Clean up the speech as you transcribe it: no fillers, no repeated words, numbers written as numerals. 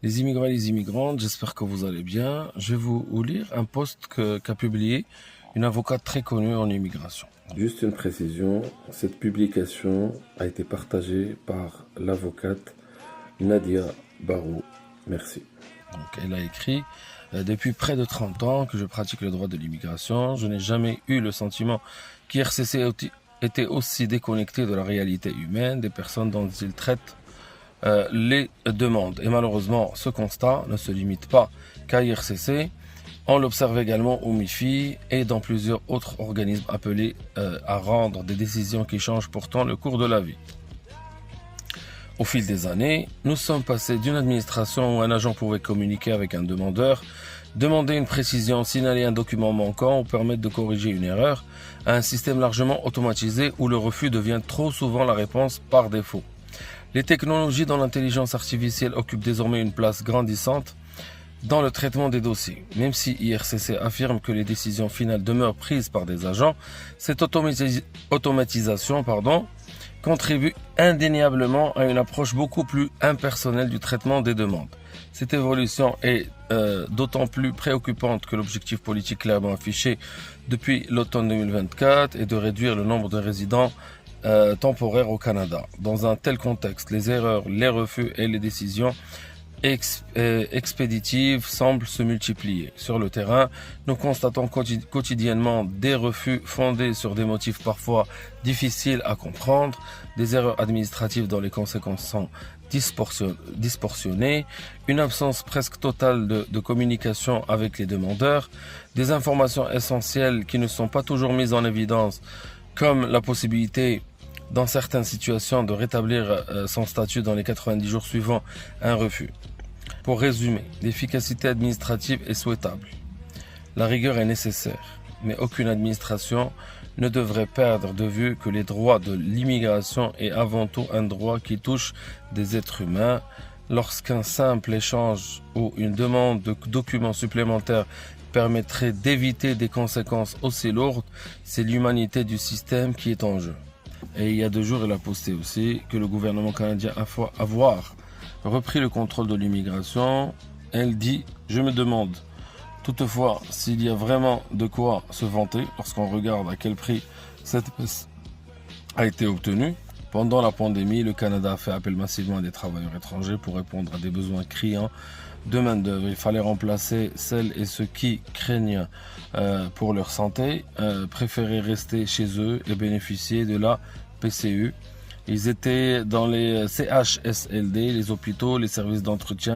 Les immigrants et les immigrantes, j'espère que vous allez bien. Je vais vous lire un post qu'a publié une avocate très connue en immigration. Juste une précision, cette publication a été partagée par l'avocate Nadia Barou. Merci. Donc, elle a écrit depuis près de 30 ans que je pratique le droit de l'immigration. Je n'ai jamais eu le sentiment qu'IRCC était aussi déconnecté de la réalité humaine des personnes dont il traite les demandes. Et malheureusement, ce constat ne se limite pas qu'à IRCC. On l'observe également au MIFI et dans plusieurs autres organismes appelés à rendre des décisions qui changent pourtant le cours de la vie. Au fil des années, nous sommes passés d'une administration où un agent pouvait communiquer avec un demandeur, demander une précision, signaler un document manquant ou permettre de corriger une erreur, à un système largement automatisé où le refus devient trop souvent la réponse par défaut. Les technologies dans l'intelligence artificielle occupent désormais une place grandissante dans le traitement des dossiers. Même si IRCC affirme que les décisions finales demeurent prises par des agents, cette automatisation contribue indéniablement à une approche beaucoup plus impersonnelle du traitement des demandes. Cette évolution est d'autant plus préoccupante que l'objectif politique clairement affiché depuis l'automne 2024 est de réduire le nombre de résidents temporaires au Canada. Dans un tel contexte, les erreurs, les refus et les décisions expéditives semblent se multiplier. Sur le terrain, nous constatons quotidiennement des refus fondés sur des motifs parfois difficiles à comprendre, des erreurs administratives dont les conséquences sont disproportionnées, une absence presque totale de communication avec les demandeurs, des informations essentielles qui ne sont pas toujours mises en évidence, comme la possibilité dans certaines situations de rétablir son statut dans les 90 jours suivant un refus. Pour résumer, l'efficacité administrative est souhaitable. La rigueur est nécessaire, mais aucune administration ne devrait perdre de vue que les droits de l'immigration est avant tout un droit qui touche des êtres humains. Lorsqu'un simple échange ou une demande de documents supplémentaires permettrait d'éviter des conséquences aussi lourdes, c'est l'humanité du système qui est en jeu. Et il y a 2 jours, elle a posté aussi que le gouvernement canadien avoir repris le contrôle de l'immigration. Elle dit « Je me demande toutefois s'il y a vraiment de quoi se vanter lorsqu'on regarde à quel prix cette pièce a été obtenue. Pendant la pandémie, le Canada a fait appel massivement à des travailleurs étrangers pour répondre à des besoins criants de main-d'œuvre. Il fallait remplacer celles et ceux qui craignent pour leur santé, préféraient rester chez eux et bénéficier de la PCU. Ils étaient dans les CHSLD, les hôpitaux, les services d'entretien.